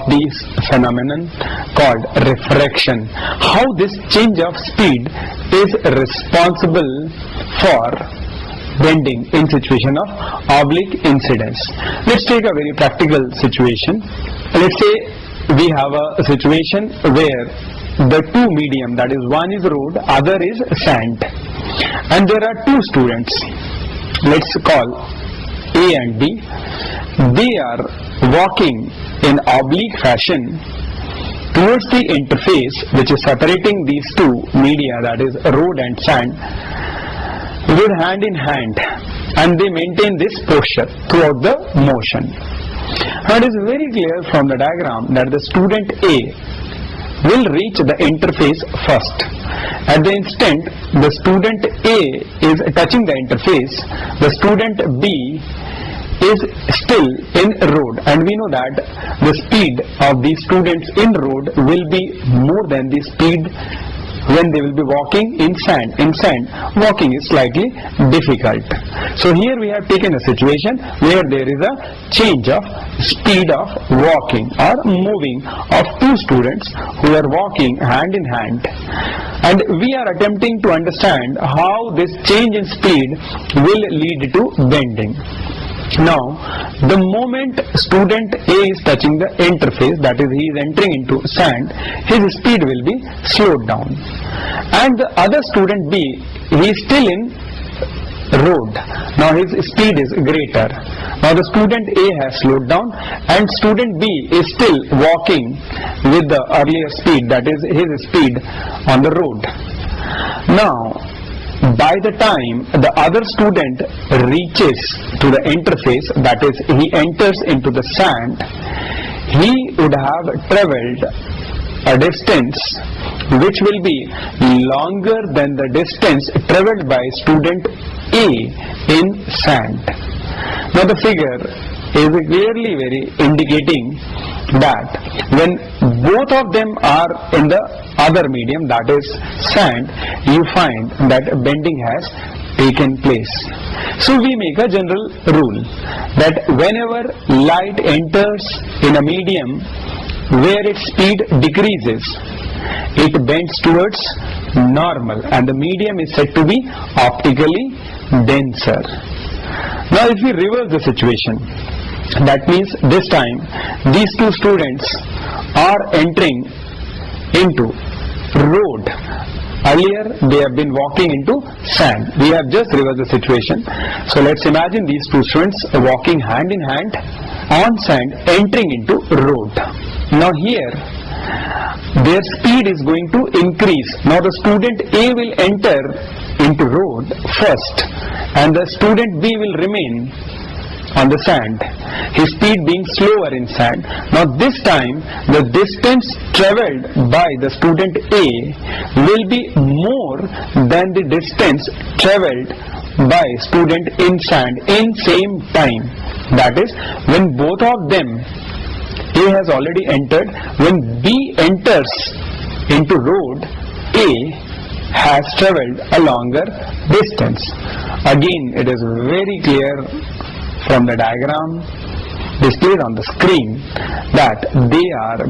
this phenomenon called refraction. How this change of speed is responsible for bending in situation of oblique incidence. Let's take a very practical situation. Let's say we have a situation where the two medium, that is one is road, other is sand, and there are two students. Let's call A and B. They are walking in oblique fashion towards the interface which is separating these two media, that is road and sand, with hand in hand, and they maintain this posture throughout the motion. Now it is very clear from the diagram that the student A will reach the interface first. At the instant the student A is touching the interface, the student B is still in road, and we know that the speed of these students in road will be more than the speed when they will be walking in sand. In sand, walking is slightly difficult. So here we have taken a situation where there is a change of speed of walking or moving of two students who are walking hand in hand, and we are attempting to understand how this change in speed will lead to bending. Now, the moment student A is touching the interface, that is, he is entering into sand, his speed will be slowed down. And the other student B, he is still in road. Now his speed is greater. Now the student A has slowed down, and student B is still walking with the earlier speed, that is his speed on the road. Now, by the time the other student reaches to the interface, that is, he enters into the sand, he would have traveled a distance which will be longer than the distance traveled by student A in sand. Now the figure is clearly very indicating that when both of them are in the other medium, that is sand, you find that bending has taken place. So we make a general rule that whenever light enters in a medium where its speed decreases, it bends towards normal, and the medium is said to be optically denser. Now if we reverse the situation, that means this time these two students are entering into road. Earlier they have been walking into sand. We have just reversed the situation. So let's imagine these two students walking hand in hand on sand, entering into road. Now here their speed is going to increase. Now the student A will enter into road first, and the student B will remain on the sand, his speed being slower in sand. Now this time the distance travelled by the student A will be more than the distance travelled by student in sand in same time. That is, when both of them, A has already entered, when B enters into road, A has travelled a longer distance. Again, it is very clear from the diagram displayed on the screen that they are